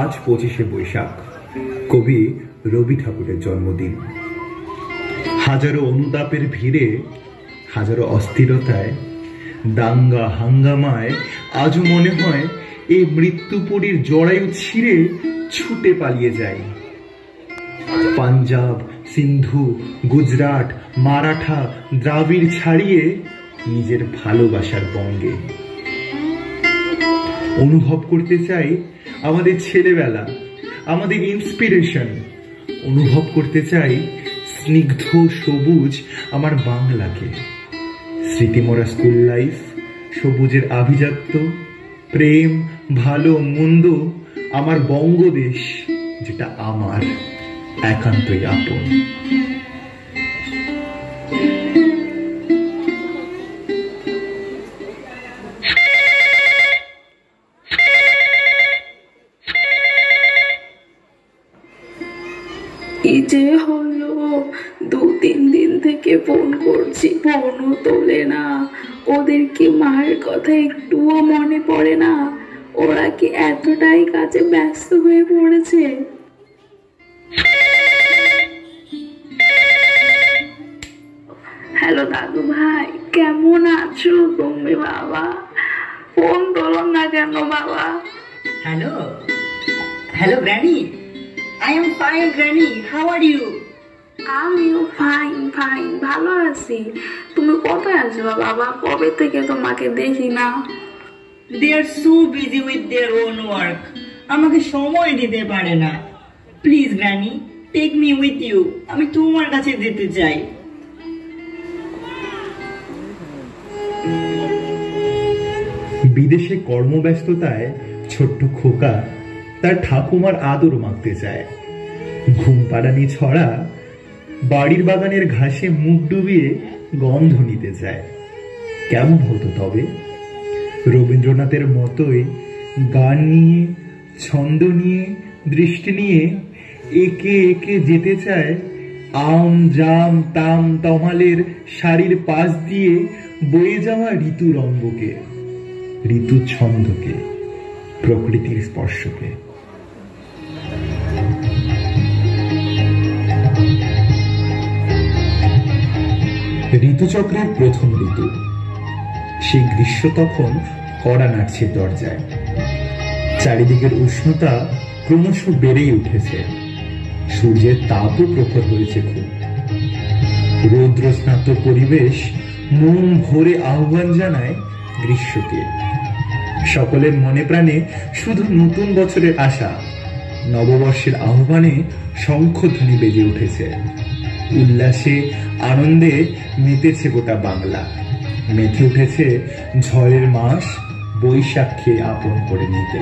আজ 25শে বৈশাখ, কবি রবি ঠাকুরের জন্মদিন। হাজারো অনুতাপের ভিড়ে, হাজারো অস্থিরতায়, দাঙ্গা হাঙ্গামায় আজও মনে হয় এই মৃত্যুপুরীর জরায়ু ছিঁড়ে ছুটে পালিয়ে যায়। পাঞ্জাব, সিন্ধু, গুজরাট, মারাঠা, দ্রাবিড় ছাড়িয়ে নিজের ভালোবাসার বঙ্গে। অনুভব করতে চাই আমাদের ছেলেবেলা, আমাদের ইন্সপিরেশন। অনুভব করতে চাই স্নিগ্ধ সবুজ আমার বাংলাকে। স্মৃতিমরা স্কুল লাইফ, সবুজের আভিজাত্য, প্রেম, ভালো মন্দ, আমার বঙ্গদেশ, যেটা আমার একান্তই আপন। এই যে হলো 2-3 দিন থেকে ফোন করছি, ফোনও তোলে না। ওদের কি মায়ের কথা একটুও মনে পড়ে না? ওরা কি এতটাই কাজে ব্যস্ত হয়ে পড়েছে? হ্যালো দাদু ভাই, কেমন আছো তুমি বাবা? ফোন তোলো না কেন বাবা? Hello hello granny, I am fine Granny, how are you? আমিও ফাইন ভালো আছি। তুমি কোথায় আছো বাবা? কবে থেকে তোমাকে দেখি না। They are so busy with their own work. আমাকে সময় দিতে পারে না। Please granny, take me with you. আমি তোমার কাছে যেতে চাই। বিদেশে কর্মব্যস্ততায় ছোট্ট খোকা তার ঠাকুমার আদর মাখতে চায়। ঘুম পাড়ানি ছড়া বাড়ির বাগানের ঘাসে মুখ ডুবিয়ে গন্ধ নিতে চায়। কেমন হতো তবে? রবীন্দ্রনাথের মতোই গান নিয়ে, ছন্দ নিয়ে, দৃষ্টি নিয়ে একে একে যেতে চায় আম জাম তাম তমালের শাড়ির পাশ দিয়ে বয়ে যাওয়া ঋতু রঙ্গকে, ঋতু ছন্দকে, প্রকৃতির স্পর্শকে। ঋতুচক্রের প্রথম ঋতু, সেই গ্রীষ্ম তখন কড়া নাড়ছে দরজায়। চারিদিকের উষ্ণতা ক্রমশ বেড়েই উঠেছে, সূর্যের তাপও প্রখর হয়েছে খুব। রৌদ্র স্নাত পরিবেশ মন ভরে আহ্বান জানায় গ্রীষ্মকে। সকলের মনে প্রাণে শুধু নতুন বছরের আশা। নববর্ষের আহ্বানে শঙ্খধ্বনি বেজে উঠেছে। উল্লাসে আনন্দে মেতেছে গোটা বাংলা। মেতে উঠেছে ঝড়ের মাস বৈশাখকে আপন করে নিতে।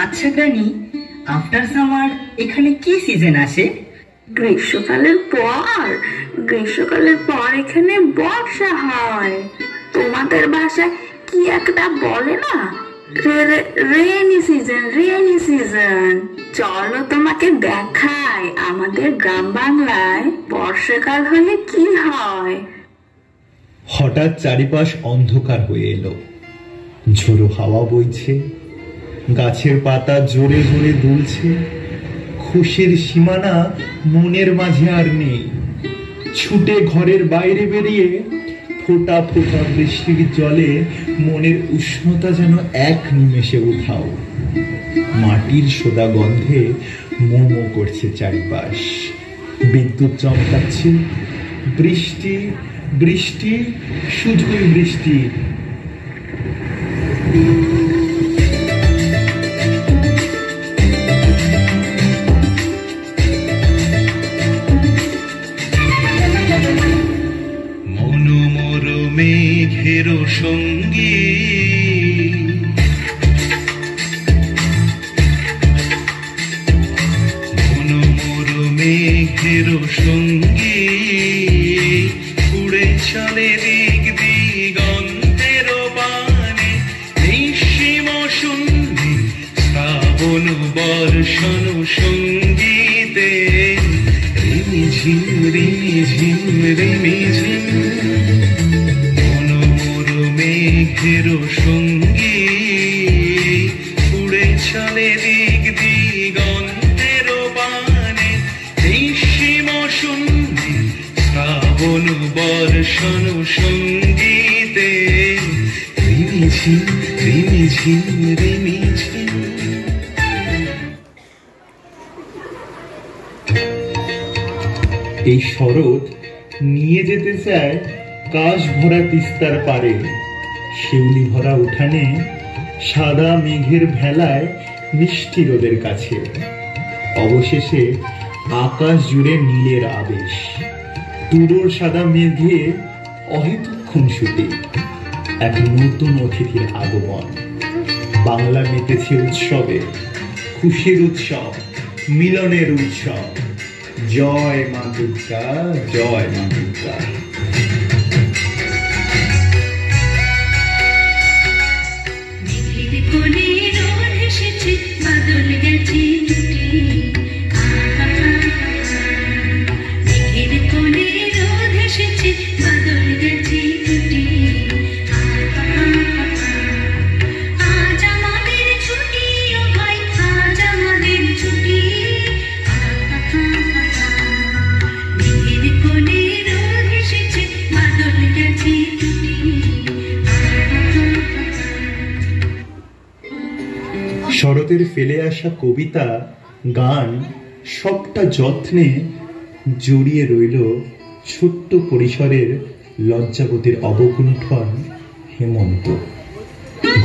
আচ্ছা গ্র্যানি, আফটার সামার এখানে কি সিজন আসে? গ্রীষ্মকালের পর এখানে বর্ষা হয়। তোমাদের ভাষায় কি একটা বলে না, রেইনি সিজন। চলো তোমাকে দেখাই আমাদের গ্রাম বাংলায় বর্ষাকাল হলে কি হয়। হঠাৎ চারিপাশ অন্ধকার হয়ে এলো। ঝোড়ো হাওয়া বইছে, গাছের পাতা জোরে জোরে দুলছে। খুশির সীমানা মনের মাঝে আর নেই। ছুটে ঘরের বাইরে বেরিয়ে ফোঁটা ফোঁটা বৃষ্টির জলে মনের উষ্ণতা যেন এক নিমেষে উধাও। মাটির সোদা গন্ধে মোমো করছে চারিপাশ। বিদ্যুৎ চমকাচ্ছে। বৃষ্টি বৃষ্টি শুধুই বৃষ্টি। মনোমর মেঘের সঙ্গী মনোমর মেঘের সঙ্গী উড়ে চলে দিক দিগন্তের বানে নিঃসীম শূন্যে শ্রাবণ বর্ষণ সঙ্গীতে রিমিঝিম রিমিঝিম রিমিঝিম মনোমর মেঘের সঙ্গী উড়ে চলে দিক দিগন্তের বানে নিঃসীম শূন্যে শ্রাবণ বর্ষণ সঙ্গীতে রিমিঝিম রিমিঝিম রিমিঝিম। এই শরৎ নিয়ে যেতে চায় কাশ ভরা তিস্তার পারে। শিউলি ভরা উঠানে সাদা মেঘের ভেলায় মিষ্টি রোদের কাছে। অবশেষে আকাশ জুড়ে নীলের আবেশ। তুলোর সাদা মেঘে অহেতুক খুনসুটি। এক নতুন অতিথির আগমন। বাংলা মেতেছে উৎসবে। খুশির উৎসব, মিলনের উৎসব। জয় মা দুর্গা, জয় মা দুর্গা। শরতের ফেলে আসা কবিতা, গান সবটা যত্নে জড়িয়ে রইল ছোট্ট পরিসরের লজ্জাবতীর অবগুণ্ঠন হেমন্ত।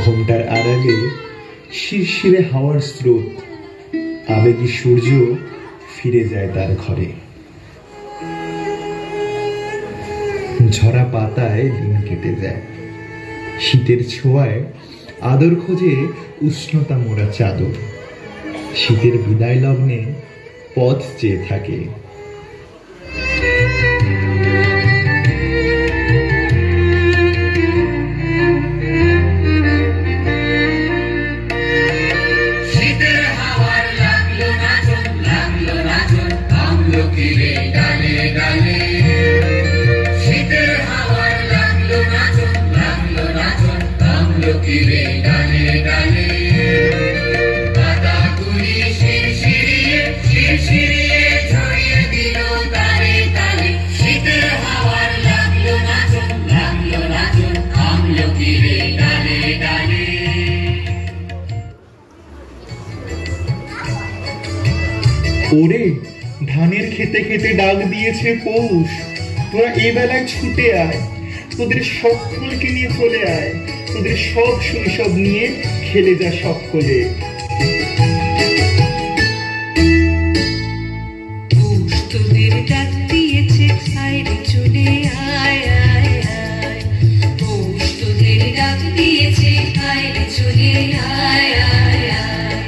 ঘোমটার আড়ালে শিরশিরে হাওয়ার স্রোত। আবেগী সূর্য ফিরে যায় তার ঘরে। ঝরা পাতায় দিন কেটে যায়। শীতের ছোঁয়ায় আদর খোঁজে উষ্ণতা মোড়া চাদর। শীতের বিদায় লগ্নে পথ চেয়ে থাকে। ওরে ধানের খেতে খেতে ডাক দিয়েছে পৌষ। তোরা এ বেলায় ছুটে আয়। তোদের সকলকে নিয়ে চলে আয়। তোদের সব শৈশব নিয়ে খেলে যা সকলে। তোদের ডাক দিয়েছে আয় চলে আয় আয় আয়। পৌষ তোদের ডাক দিয়েছে আয় চলে আয় আয় আয়।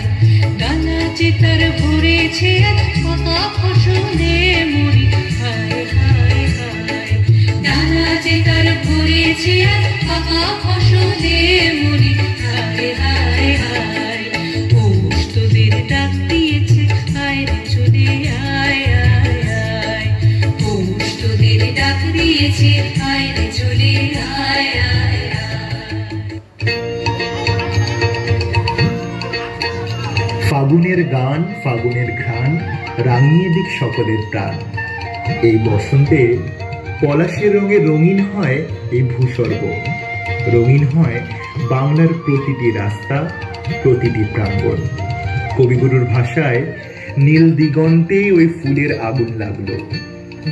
ডানা যে তার ভরেছে পাকা ফসলে মুড়ি হায় হায় হায়। ডানা যে তার ভরেছে পাকা ফসলে মুড়ি হায় হায় হায়। পৌষ তোদের ডাক দিয়েছে আয় চলে আয় আয় আয়। পৌষ তোদের ডাক দিয়েছে আয় চলে আয় আয় আয়। ফাগুনের গান, ফাগুনের ঘ্রাণ রাঙিয়ে দিক সকলের প্রাণ। এই বসন্তে পলাশের রঙে রঙিন হয় এই ভূস্বর্গ, রঙিন হয় বাংলার প্রতিটি রাস্তা, প্রতিটি প্রাঙ্গণ। কবিগুরুর ভাষায় নীল দিগন্তে ওই ফুলের আগুন লাগলো।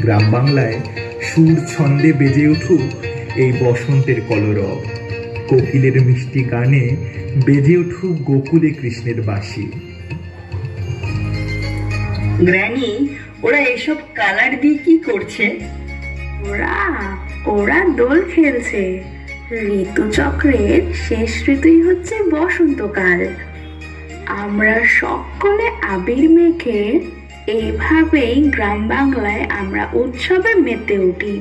গ্রাম বাংলায় সুর ছন্দে বেজে উঠুক এই বসন্তের কলরব, কোকিলের মিষ্টি গানে বেজে উঠুক গোকুলে কৃষ্ণের বাঁশি। গ্র্যানি, ওরা এসব কালার দিয়ে কি করছে? ওরা ওরা দোল খেলছে। ঋতুচক্রের শেষ ঋতুই হচ্ছে বসন্তকাল। আমরা সকলে আবির মেখে এইভাবেই গ্রাম বাংলায় আমরা উৎসবে মেতে উঠি।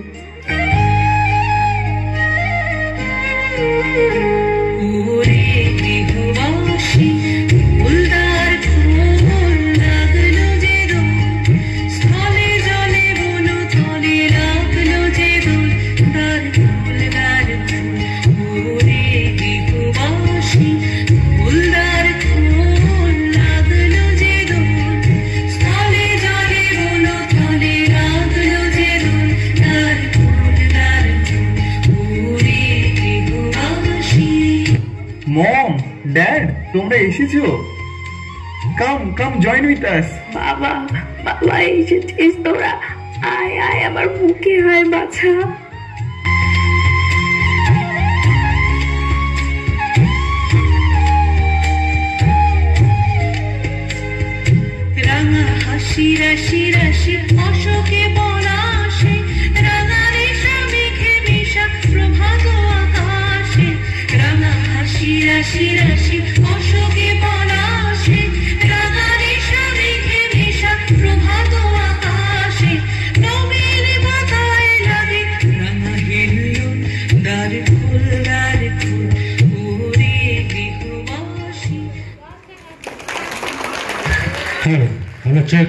মম, ড্যাড, তোমরা এসেছো? কাম কাম জয়েন উইথ আস। বাবা বাবা এসেছিস তোরা? আয় আয় আমার বুকে আয় বাছা। রাঙা হাসি রাশি রাশি অশোকে পলাশে, রাঙা রেশা মেঘে মিশা প্রভাত আকাশে। রাঙা হাসি রাশি রাশি অশোকে পলাশে, রাঙা রেশা মেঘে মিশা প্রভাত আকাশে। নবীন পাতায় লাগে রাঙা হিল্লোল, দ্বার ফুল দ্বার ফুল ওরে গৃহবাসী। Hello, check.